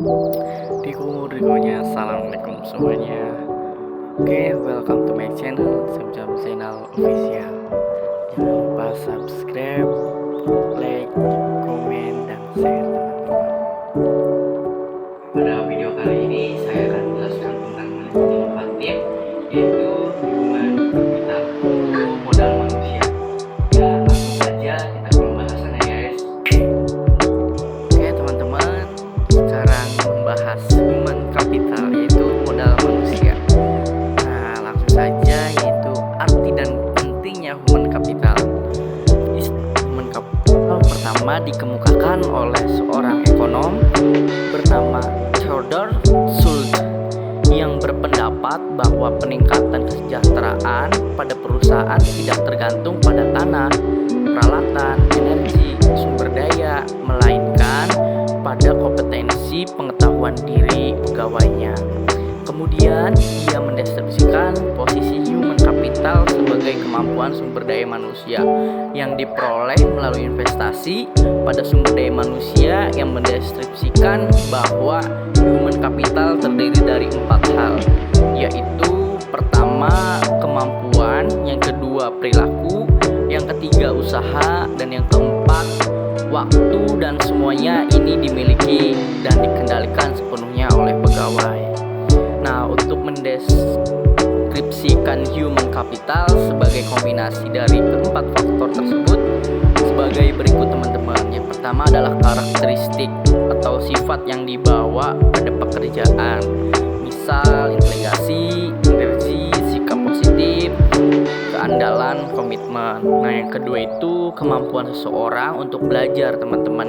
Dikunya assalamualaikum semuanya. Oke, welcome to my channel Semjam Zainal Official. Jangan lupa subscribe, like, komen, dan share teman-teman. Pada video kali ini saya akan menjelaskan tentang manajemen inovatif, yaitu human capital atau modal manusia. Ya, langsung saja kita ke pembahasannya guys. Oke teman-teman, sekarang membahas human capital yaitu modal manusia. Nah, langsung saja yaitu arti dan pentingnya human capital. Human capital pertama dikemukakan oleh seorang ekonom bernama Theodore Schultz yang berpendapat bahwa peningkatan kesejahteraan pada perusahaan tidak tergantung pada tanah, peralatan, energi, sumber daya, melainkan pada kompetensi pengetahuan diri pegawainya. Kemudian ia mendeskripsikan posisi human capital sebagai kemampuan sumber daya manusia yang diperoleh melalui investasi pada sumber daya manusia, yang mendeskripsikan bahwa human capital terdiri dari 4 hal, yaitu pertama kemampuan, yang kedua perilaku, yang ketiga usaha, dan yang keempat waktu, dan semuanya ini dimiliki dan dikendalikan sepenuhnya oleh pegawai. Nah, untuk mendeskripsikan human capital sebagai kombinasi dari keempat faktor tersebut sebagai berikut teman-teman. Yang pertama adalah karakteristik atau sifat yang dibawa pada pekerjaan, misal integrasi, energi, sikap positif, keandalan, komitmen. Nah, yang kedua itu kemampuan seseorang untuk belajar teman-teman,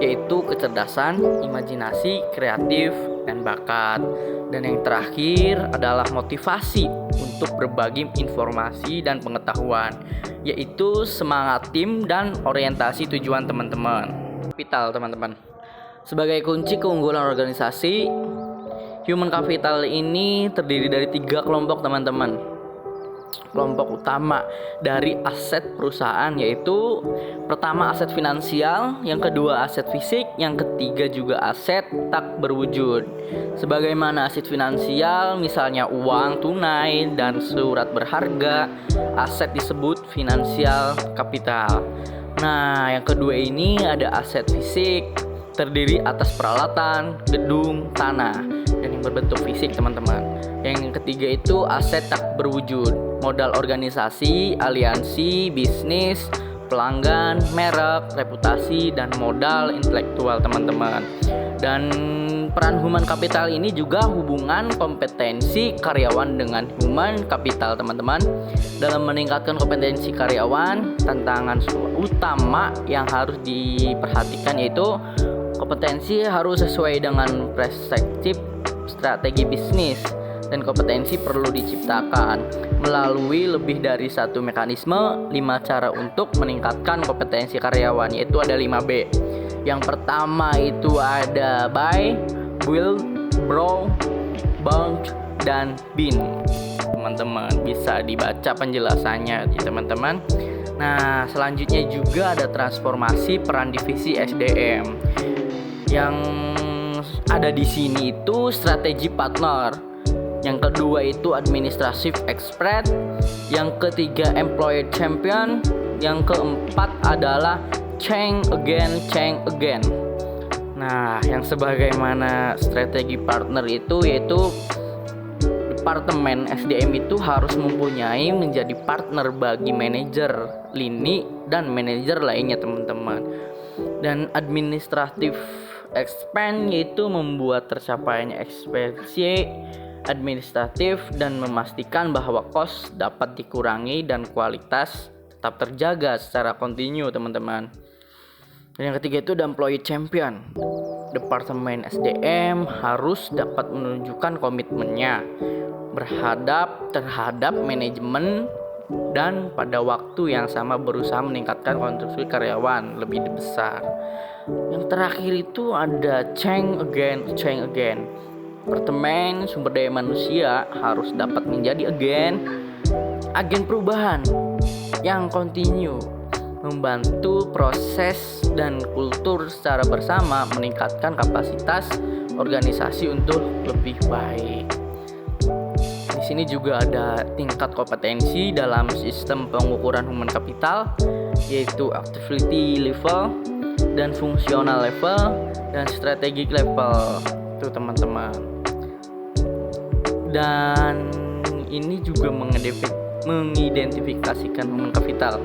yaitu kecerdasan, imajinasi, kreatif, dan bakat. Dan yang terakhir adalah motivasi untuk berbagi informasi dan pengetahuan, yaitu semangat tim dan orientasi tujuan teman-teman. Capital teman-teman sebagai kunci keunggulan organisasi, human capital ini terdiri dari 3 kelompok teman-teman. Kelompok utama dari aset perusahaan yaitu pertama aset finansial, yang kedua aset fisik, yang ketiga juga aset tak berwujud. Sebagaimana aset finansial misalnya uang tunai dan surat berharga, aset disebut finansial kapital. Nah, yang kedua ini ada aset fisik, terdiri atas peralatan, gedung, tanah, dan yang berbentuk fisik teman-teman. Yang ketiga itu aset tak berwujud, modal organisasi, aliansi, bisnis, pelanggan, merek, reputasi, dan modal intelektual teman-teman. Dan peran human capital ini juga hubungan kompetensi karyawan dengan human capital teman-teman. Dalam meningkatkan kompetensi karyawan, tantangan utama yang harus diperhatikan yaitu kompetensi harus sesuai dengan perspektif strategi bisnis, dan kompetensi perlu diciptakan melalui lebih dari satu mekanisme 5 cara untuk meningkatkan kompetensi karyawan, yaitu ada 5B. Yang pertama itu ada buy, build, grow, bound, dan bin. Teman-teman bisa dibaca penjelasannya ya teman-teman. Nah, selanjutnya juga ada transformasi peran divisi SDM. Yang ada di sini itu strategi partner. Yang kedua itu administrative expert. Yang ketiga employee champion. Yang keempat adalah change again. Nah, yang sebagaimana strategi partner itu yaitu departemen SDM itu harus mempunyai menjadi partner bagi manajer lini dan manajer lainnya teman-teman. Dan administratif expand yaitu membuat tercapainya ekspektasi administratif dan memastikan bahwa kos dapat dikurangi dan kualitas tetap terjaga secara kontinu teman-teman. Dan yang ketiga itu employee champion. Departemen SDM harus dapat menunjukkan komitmennya terhadap manajemen dan pada waktu yang sama berusaha meningkatkan kontribusi karyawan lebih besar. Yang terakhir itu ada change again. Departemen sumber daya manusia harus dapat menjadi agen perubahan yang kontinu, membantu proses dan kultur secara bersama, meningkatkan kapasitas organisasi untuk lebih baik. Di sini juga ada tingkat kompetensi dalam sistem pengukuran human capital, yaitu activity level dan fungsional level dan strategic level. Tuh teman-teman. Dan ini juga mengidentifikasikan human capital.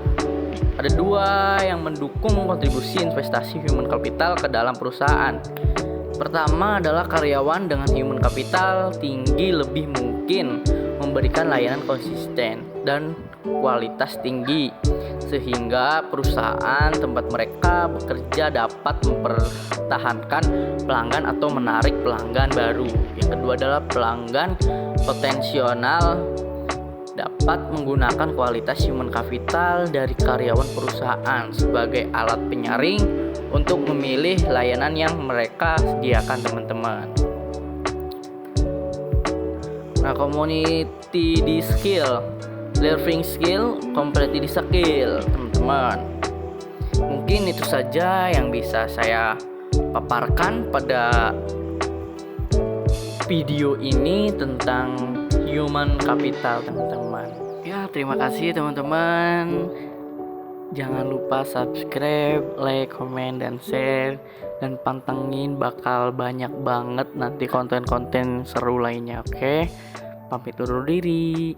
Ada dua yang mendukung kontribusi investasi human capital ke dalam perusahaan. Pertama adalah karyawan dengan human capital tinggi lebih mungkin memberikan layanan konsisten dan kualitas tinggi, sehingga perusahaan tempat mereka bekerja dapat mempertahankan pelanggan atau menarik pelanggan baru. Yang kedua adalah pelanggan potensial dapat menggunakan kualitas human capital dari karyawan perusahaan sebagai alat penyaring untuk memilih layanan yang mereka sediakan, teman-teman. Nah, community di skill, learning skill, competitive skill, teman-teman. Mungkin itu saja yang bisa saya paparkan pada video ini tentang human capital, teman-teman. Ya, terima kasih teman-teman. Jangan lupa subscribe, like, comment, dan share. Dan pantengin, bakal banyak banget nanti konten-konten seru lainnya. Oke, pamit undur diri.